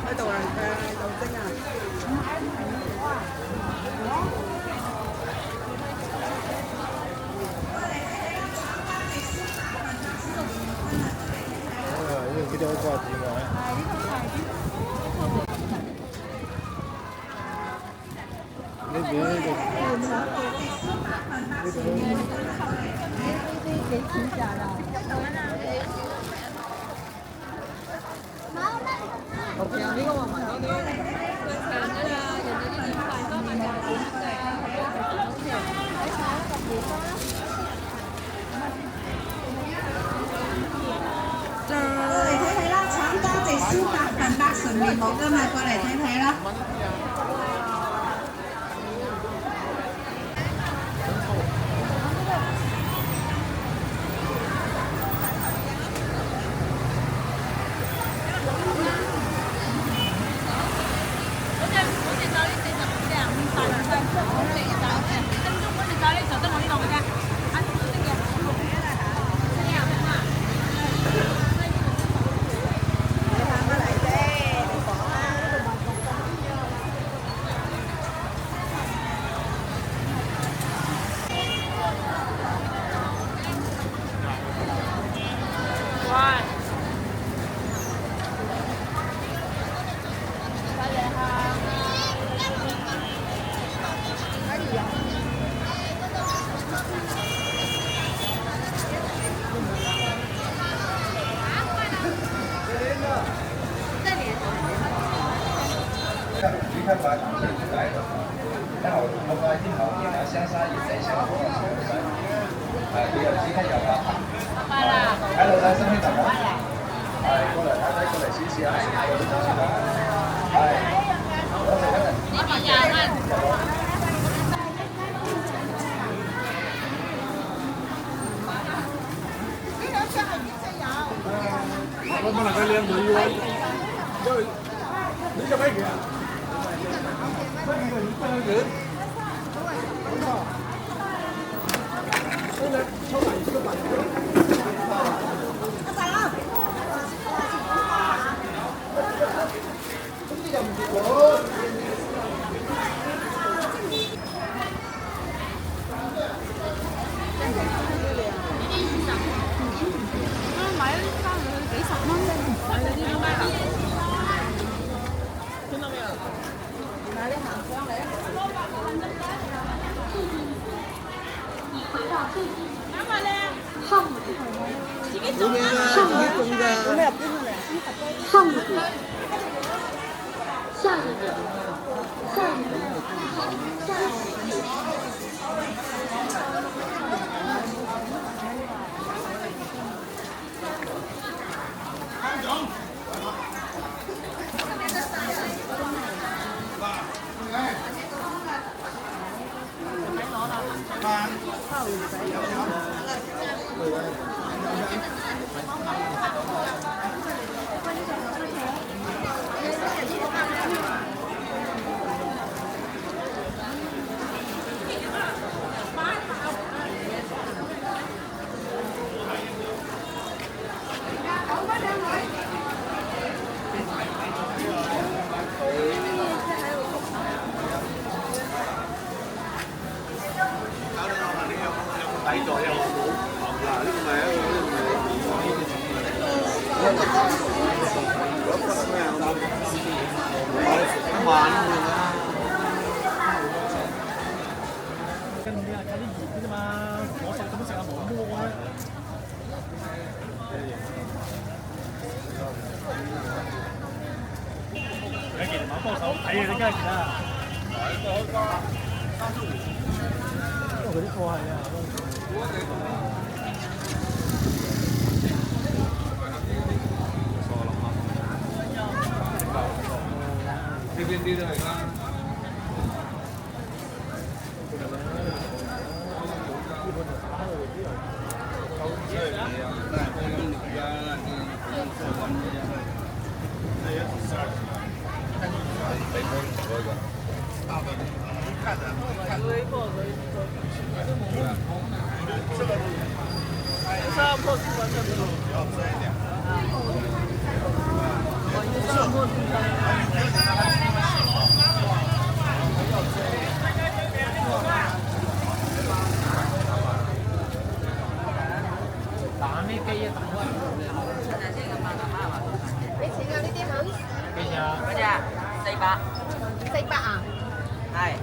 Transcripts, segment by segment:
喺度啊，豆精啊。呢個幾多個字㗎？呢邊呢邊。呢啲幾錢價啊？OK 啊，呢個我買多啲。長㗎啦，人哋啲點賣多賣價點㗎？睇下啦，個地方啦。過嚟睇睇啦，橙多隻燒白份白純面冇㗎嘛，過嚟睇睇啦。离开法庭是不来的，然后我发现后面啊香沙也在香火上抽山，你要离开就好。喺度睇身邊朋友，過嚟睇睇過嚟試試啊，多謝今日。呢邊廿蚊。我幫大家靚女喎，因為你做咩嘅？咩嘅？你咩嘅？真係抽埋一個板。阿仔啊！咁啲就唔結果。上一个，下一个，下一个，下一个。底座又冇，嗱呢個咪一個一萬咁樣啦。跟住啲係有啲熱嘅啫嘛，我食咁食下冇摸嘅。而家健馬幫手睇啊，你梗係見啦。因為佢啲貨係啊。呢邊啲都係啦。400啊？係。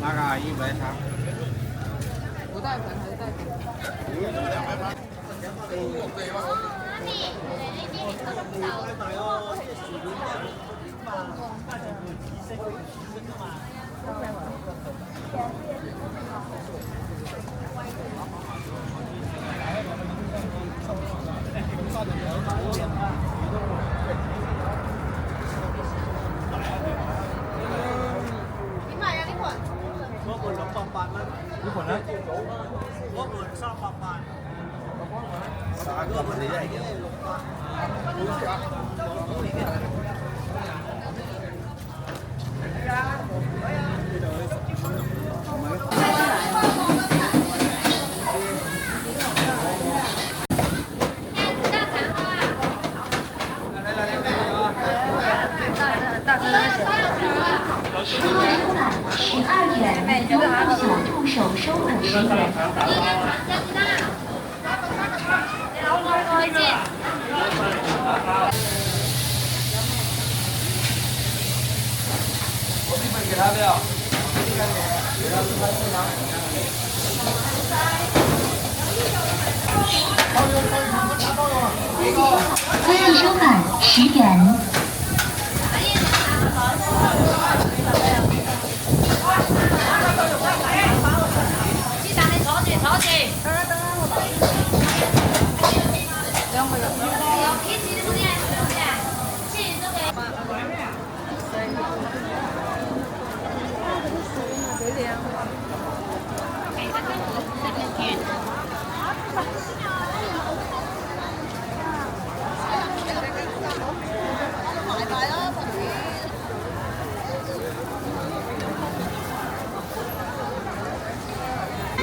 那个100茶。不带粉还是带粉？點賣啊？呢盤？嗰盤680蚊。呢盤咧？嗰盤380。嗰盤你係幾小助手收款10元。给他的呀？欢迎收款10元。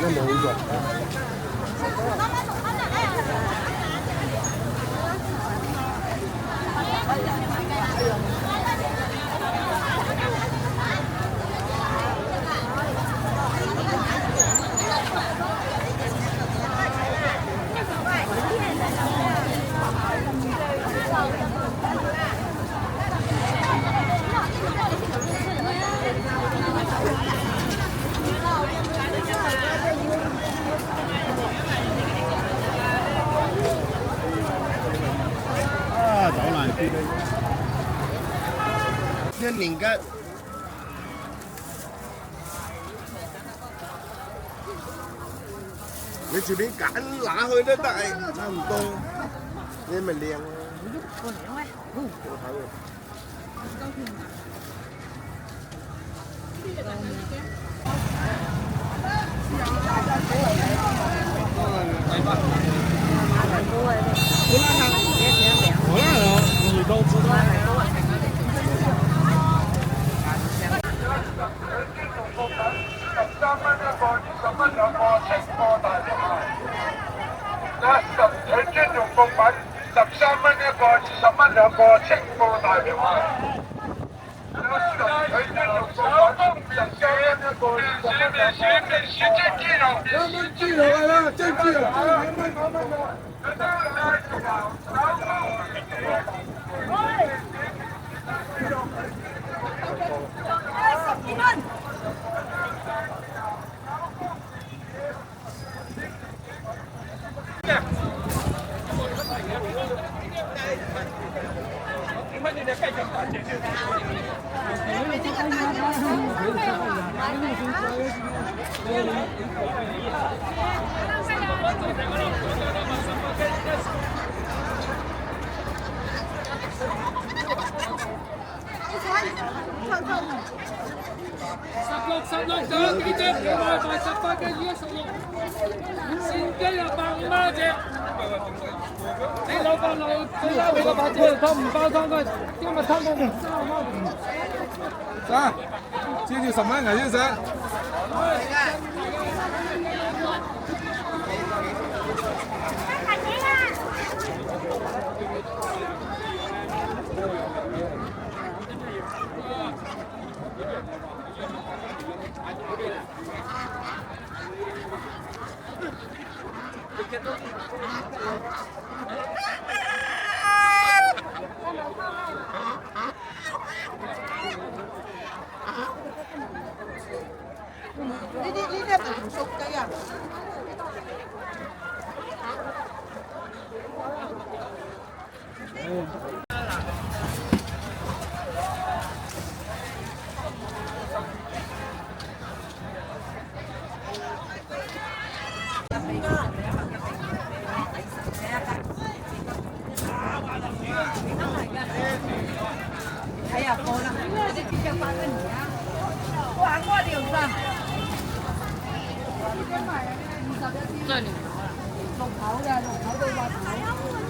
那冇用。走難啲一年嘅。你隨便揀拿去都得，差唔多。你咪靚咯。我靚咩？好睇喎。好啊，蚊一個，20蚊兩個，清貨大條啊！佢尊重手工人嘅一個選真豬肉，兩蚊豬肉係啦，真豬肉2蚊。16隻，呢隻外賣18嘅，而家16，鮮雞啊150蚊一隻。你老闆老最拉尾個8隻湯唔包湯嘅，今日湯冇3蚊。啊，這條10蚊啊，先生。呢啲係同熟雞啊！睇下過啦，嗰啲豬腳8蚊而家，哇！我哋用曬。真係6口嘅，6口到8口。